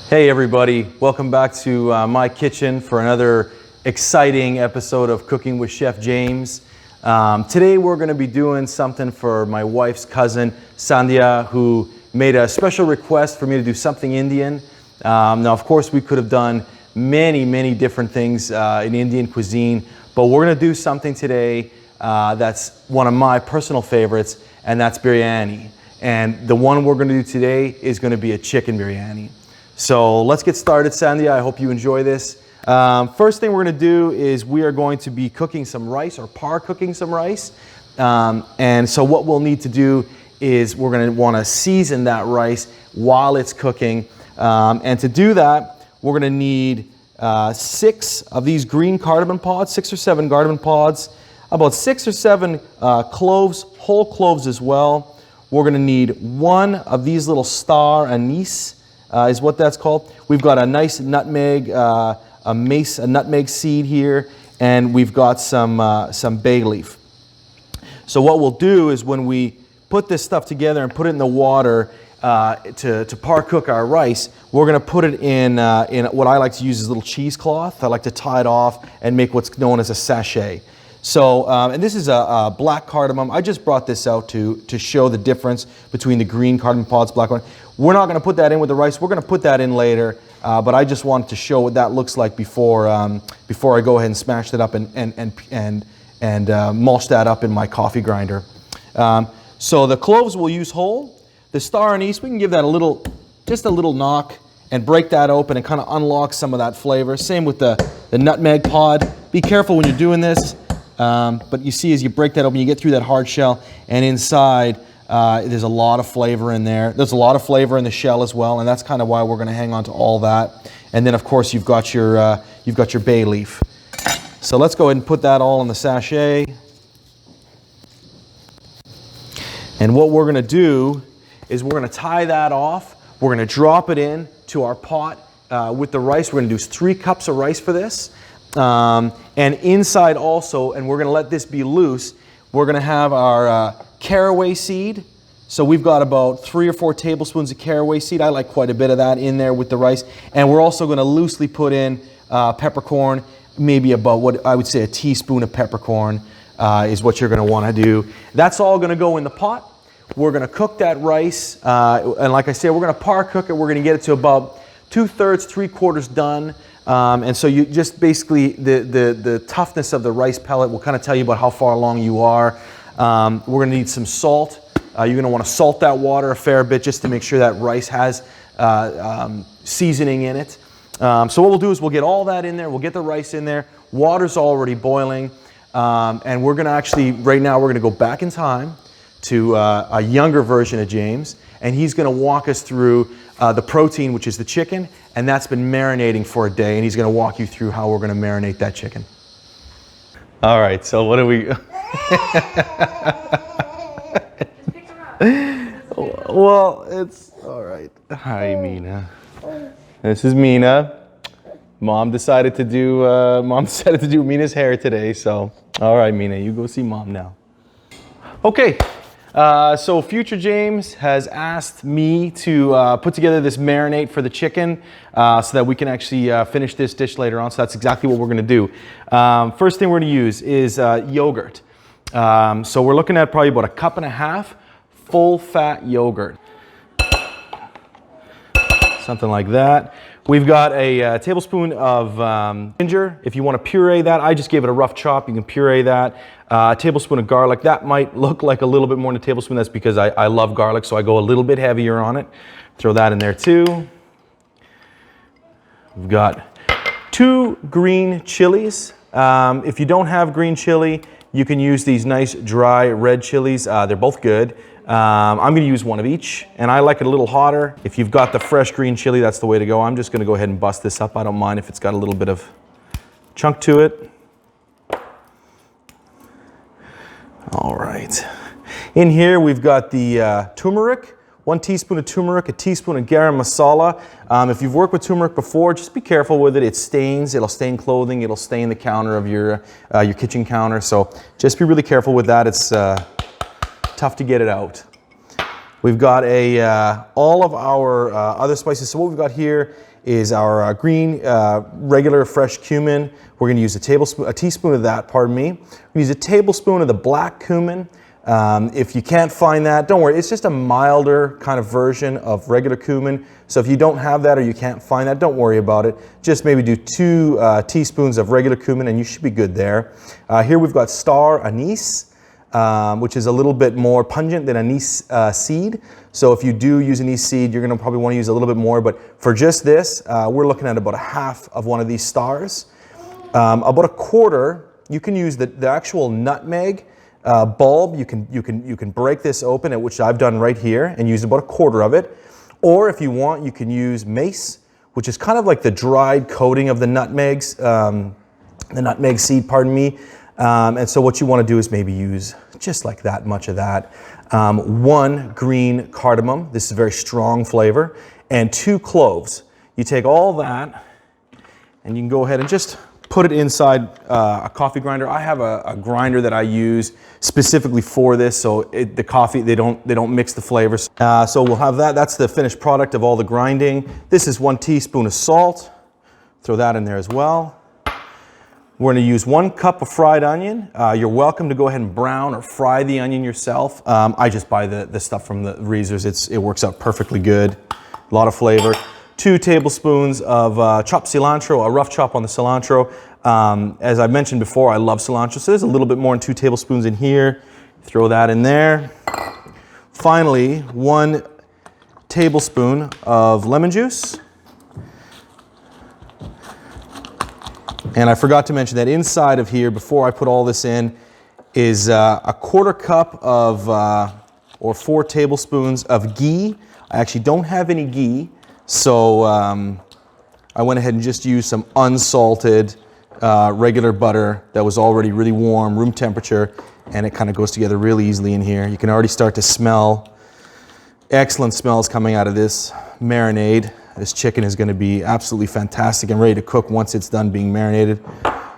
Hey everybody, welcome back to my kitchen for another exciting episode of Cooking with Chef James. Today we're going to be doing something for my wife's cousin, Sandhya, who made a special request for me to do something Indian. Now of course we could have done many different things in Indian cuisine, but we're going to do something today that's one of my personal favorites, and that's biryani. And the one we're going to do today is going to be a chicken biryani. So let's get started, Sandhya. I hope you enjoy this. First thing we're going to do is we are going to be cooking some rice, or par cooking some rice. And so what we'll need to do is we're going to want to season that rice while it's cooking. And to do that, we're going to need 6 of these green cardamom pods, 6 or 7 cardamom pods, about 6 or 7 cloves, whole cloves as well. We're going to need 1 of these little star anise. Is what that's called. We've got a nice nutmeg, a nutmeg seed here, and we've got some bay leaf. So what we'll do is when we put this stuff together and put it in the water to par cook our rice, we're going to put it in what I like to use is a little cheesecloth. I like to tie it off and make what's known as a sachet. So, and this is a black cardamom. I just brought this out to show the difference between the green cardamom pods, black one. We're not going to put that in with the rice. We're going to put that in later, but I just wanted to show what that looks like before I go ahead and smash that up and mulch that up in my coffee grinder. So the cloves we'll use whole. The star anise, we can give that just a little knock and break that open and kind of unlock some of that flavor. Same with the nutmeg pod. Be careful when you're doing this. But you see as you break that open, you get through that hard shell, and inside there's a lot of flavor in there. There's a lot of flavor in the shell as well, and that's kind of why we're going to hang on to all that. And then of course you've got your bay leaf. So let's go ahead and put that all in the sachet. And what we're going to do is we're going to tie that off. We're going to drop it in to our pot with the rice. We're going to do 3 cups of rice for this. And inside also, and we're going to let this be loose, we're going to have our caraway seed. So we've got about 3 or 4 tablespoons of caraway seed. I like quite a bit of that in there with the rice. And we're also going to loosely put in peppercorn, maybe about what I would say a teaspoon of peppercorn is what you're going to want to do. That's all going to go in the pot. We're going to cook that rice. And like I said, we're going to par cook it. We're going to get it to about 2/3, 3/4 done. And so you just basically, the toughness of the rice pellet will kind of tell you about how far along you are. We're going to need some salt. You're going to want to salt that water a fair bit just to make sure that rice has seasoning in it. So what we'll do is we'll get all that in there. We'll get the rice in there. Water's already boiling. And we're going to actually, right now, we're going to go back in time to a younger version of James. And he's going to walk us through the protein, which is the chicken, and that's been marinating for a day, and he's going to walk you through how we're going to marinate that chicken. All right, so what do we... Well, it's... All right. Hi, Mina. This is Mina. Mom decided to do Mina's hair today, so... All right, Mina, you go see Mom now. Okay. So future James has asked me to put together this marinade for the chicken so that we can actually finish this dish later on. So that's exactly what we're going to do. First thing we're going to use is yogurt. So we're looking at probably about 1.5 cups full fat yogurt. Something like that. We've got a tablespoon of ginger. If you want to puree that, I just gave it a rough chop. You can puree that. A tablespoon of garlic. That might look like a little bit more than a tablespoon. That's because I love garlic, so I go a little bit heavier on it. Throw that in there too. We've got 2 green chilies. If you don't have green chili, you can use these nice dry red chilies. They're both good. I'm going to use 1 of each, and I like it a little hotter. If you've got the fresh green chili, that's the way to go. I'm just going to go ahead and bust this up. I don't mind if it's got a little bit of chunk to it. All right. In here, we've got the turmeric, 1 teaspoon of turmeric, a teaspoon of garam masala. If you've worked with turmeric before, just be careful with it. It stains. It'll stain clothing. It'll stain the counter of your kitchen counter. So just be really careful with that. It's tough to get it out. We've got all of our other spices. So what we've got here is our green, regular fresh cumin. We're gonna use a teaspoon of that, pardon me. We use a tablespoon of the black cumin. If you can't find that, don't worry, it's just a milder kind of version of regular cumin. So if you don't have that or you can't find that, don't worry about it. Just maybe do 2 teaspoons of regular cumin and you should be good there. Here we've got star anise, which is a little bit more pungent than anise seed. So if you do use anise seed, you're gonna probably wanna use a little bit more, but for just this, we're looking at about a half of one of these stars. About a quarter, you can use the actual nutmeg bulb. You can break this open, which I've done right here, and use about a quarter of it. Or if you want, you can use mace, which is kind of like the dried coating of the nutmegs, the nutmeg seed, pardon me. And so what you want to do is maybe use just like that much of that. 1 green cardamom, this is a very strong flavor, and 2 cloves. You take all that and you can go ahead and just put it inside a coffee grinder. I have a grinder that I use specifically for this, so the coffee, they don't mix the flavors. So we'll have that. That's the finished product of all the grinding. This is 1 teaspoon of salt. Throw that in there as well. We're going to use 1 cup of fried onion. You're welcome to go ahead and brown or fry the onion yourself. I just buy the stuff from the Reezers. It works out perfectly good. A lot of flavor. 2 tablespoons of chopped cilantro, a rough chop on the cilantro. As I mentioned before, I love cilantro, so there's a little bit more than 2 tablespoons in here. Throw that in there. Finally, 1 tablespoon of lemon juice. And I forgot to mention that inside of here, before I put all this in, is a quarter cup of, or 4 tablespoons of ghee. I actually don't have any ghee, so I went ahead and just used some unsalted regular butter that was already really warm, room temperature, and it kind of goes together really easily in here. You can already start to smell excellent smells coming out of this marinade. This chicken is going to be absolutely fantastic and ready to cook once it's done being marinated.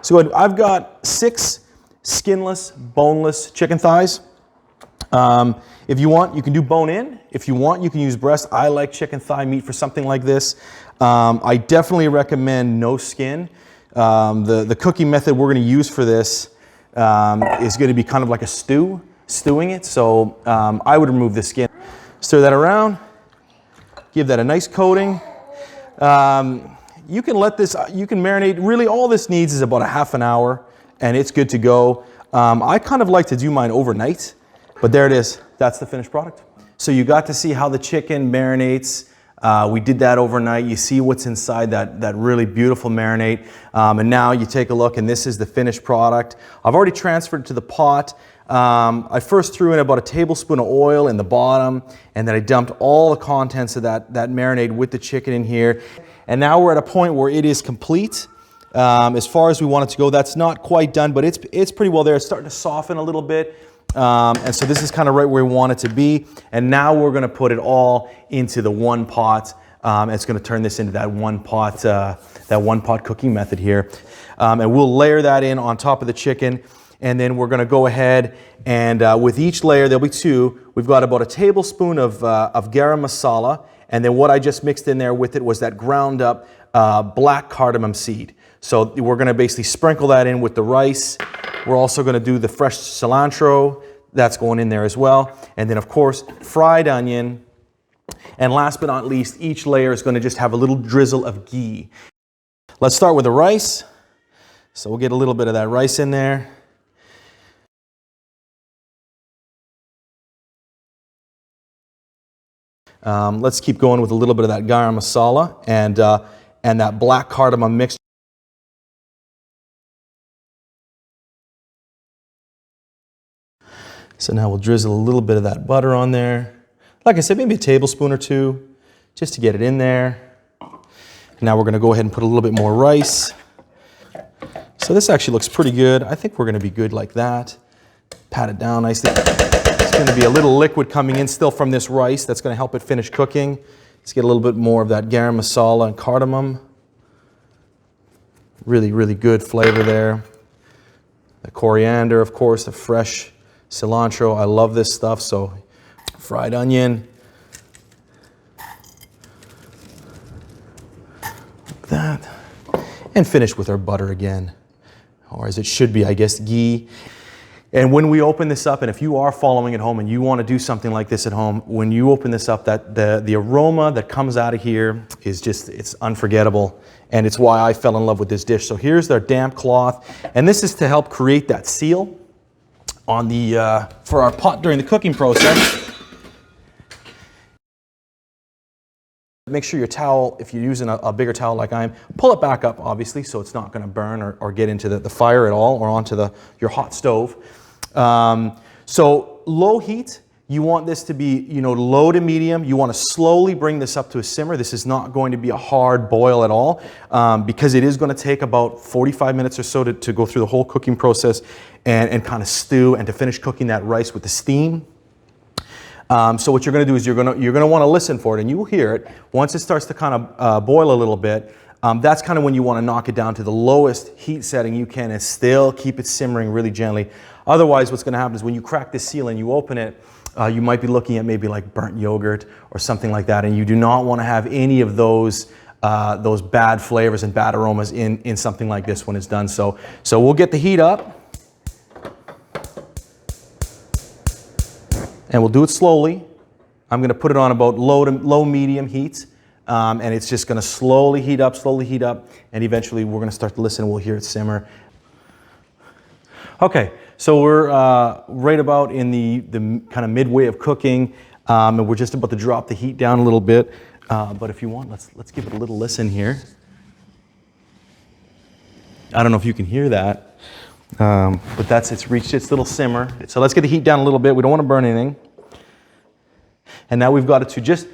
So I've got 6 skinless, boneless chicken thighs. If you want, you can do bone in. If you want, you can use breast. I like chicken thigh meat for something like this. I definitely recommend no skin. The cooking method we're going to use for this is going to be kind of like a stewing it. So I would remove the skin. Stir that around. Give that a nice coating. You can let this, you can marinate. Really, all this needs is about a half an hour, and it's good to go. I kind of like to do mine overnight, but there it is. That's the finished product. So you got to see how the chicken marinates. We did that overnight. You see what's inside that really beautiful marinade. And now you take a look, and this is the finished product. I've already transferred it to the pot. I first threw in about a tablespoon of oil in the bottom, and then I dumped all the contents of that marinade with the chicken in here. And now we're at a point where it is complete. As far as we want it to go, that's not quite done, but it's pretty well there. It's starting to soften a little bit. And so this is kind of right where we want it to be. And now we're going to put it all into the one pot. It's going to turn this into that one pot cooking method here. And we'll layer that in on top of the chicken. And then we're going to go ahead and with each layer, there'll be 2. We've got about a tablespoon of garam masala. And then what I just mixed in there with it was that ground up black cardamom seed. So we're going to basically sprinkle that in with the rice. We're also going to do the fresh cilantro. That's going in there as well. And then, of course, fried onion. And last but not least, each layer is going to just have a little drizzle of ghee. Let's start with the rice. So we'll get a little bit of that rice in there. Let's keep going with a little bit of that garam masala and that black cardamom mixture. So now we'll drizzle a little bit of that butter on there. Like I said, maybe a tablespoon or 2, just to get it in there. And now we're going to go ahead and put a little bit more rice. So this actually looks pretty good. I think we're going to be good like that. Pat it down nicely. It's going to be a little liquid coming in still from this rice. That's going to help it finish cooking. Let's get a little bit more of that garam masala and cardamom. Really, really good flavor there. The coriander, of course, the fresh cilantro. I love this stuff. So fried onion, and finish with our butter again, or as it should be, I guess, ghee. And when we open this up, and if you are following at home and you want to do something like this at home, when you open this up, that the aroma that comes out of here is just, it's unforgettable. And it's why I fell in love with this dish. So here's their damp cloth. And this is to help create that seal on the, for our pot during the cooking process. Make sure your towel, if you're using a bigger towel like I am, pull it back up, obviously, so it's not going to burn or get into the fire at all, or onto your hot stove. So low heat, you want this to be, low to medium. You want to slowly bring this up to a simmer. This is not going to be a hard boil at all, because it is going to take about 45 minutes or so to go through the whole cooking process and kind of stew and to finish cooking that rice with the steam. So what you're going to do is you're going to want to listen for it, and you will hear it. Once it starts to kind of boil a little bit, that's kind of when you want to knock it down to the lowest heat setting you can and still keep it simmering really gently. Otherwise, what's going to happen is when you crack this seal and you open it, you might be looking at maybe like burnt yogurt or something like that, and you do not want to have any of those bad flavors and bad aromas in something like this when it's done. So we'll get the heat up. And we'll do it slowly. I'm going to put it on about low medium heat, and it's just going to slowly heat up, and eventually we're going to start to listen and we'll hear it simmer. Okay, so we're right about in the kind of midway of cooking, and we're just about to drop the heat down a little bit. But if you want, let's give it a little listen here. I don't know if you can hear that. But it's reached its little simmer. So let's get the heat down a little bit. We don't want to burn anything. And now we've got it to just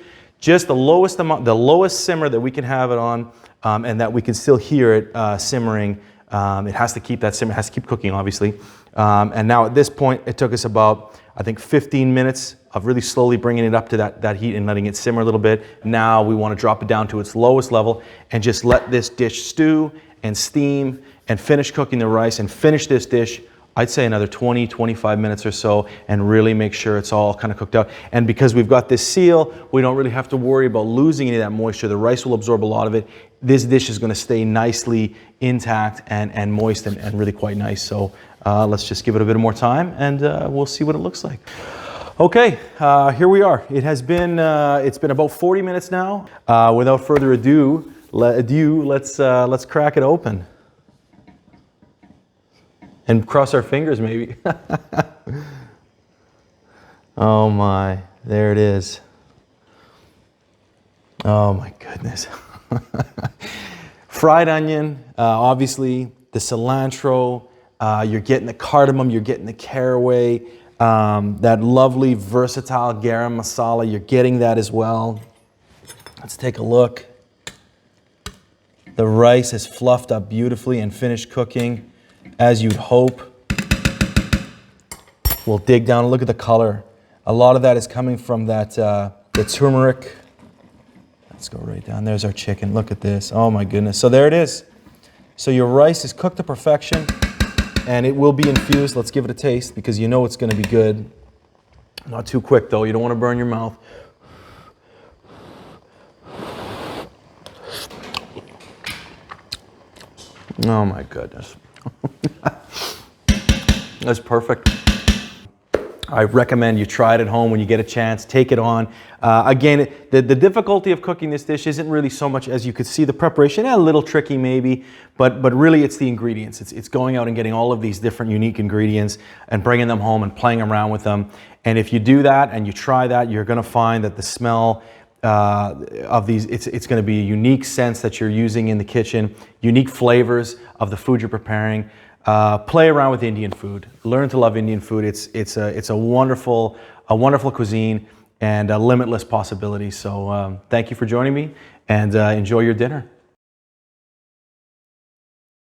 the lowest amount, the lowest simmer that we can have it on, and that we can still hear it simmering. It has to keep that simmer, it has to keep cooking, obviously. And now at this point, it took us about, I think, 15 minutes of really slowly bringing it up to that heat and letting it simmer a little bit. Now we want to drop it down to its lowest level and just let this dish stew and steam and finish cooking the rice and finish this dish, I'd say another 20, 25 minutes or so, and really make sure it's all kind of cooked out. And because we've got this seal, we don't really have to worry about losing any of that moisture. The rice will absorb a lot of it. This dish is going to stay nicely intact and moist and really quite nice. So let's just give it a bit more time, and we'll see what it looks like. Okay, here we are. It's been about 40 minutes now. Without further ado, let's crack it open. And cross our fingers, maybe. Oh my, there it is. Oh my goodness. Fried onion, obviously, the cilantro, you're getting the cardamom, you're getting the caraway, that lovely versatile garam masala, you're getting that as well. Let's take a look. The rice is fluffed up beautifully and finished cooking, as you'd hope. We'll dig down and look at the color. A lot of that is coming from the turmeric. Let's go right down. There's our chicken. Look at this. Oh my goodness. So there it is. So your rice is cooked to perfection, and it will be infused. Let's give it a taste because you know it's going to be good. Not too quick though. You don't want to burn your mouth. Oh my goodness. That's perfect. I recommend you try it at home when you get a chance. Take it on. Again, the difficulty of cooking this dish isn't really so much, as you could see, the preparation. A little tricky maybe, but really it's the ingredients. It's going out and getting all of these different unique ingredients and bringing them home and playing around with them. And if you do that and you try that, you're going to find that the smell of these, it's going to be a unique sense that you're using in the kitchen, unique flavors of the food you're preparing. Play around with Indian food. Learn to love Indian food. It's a wonderful cuisine and a limitless possibility. So thank you for joining me, and enjoy your dinner.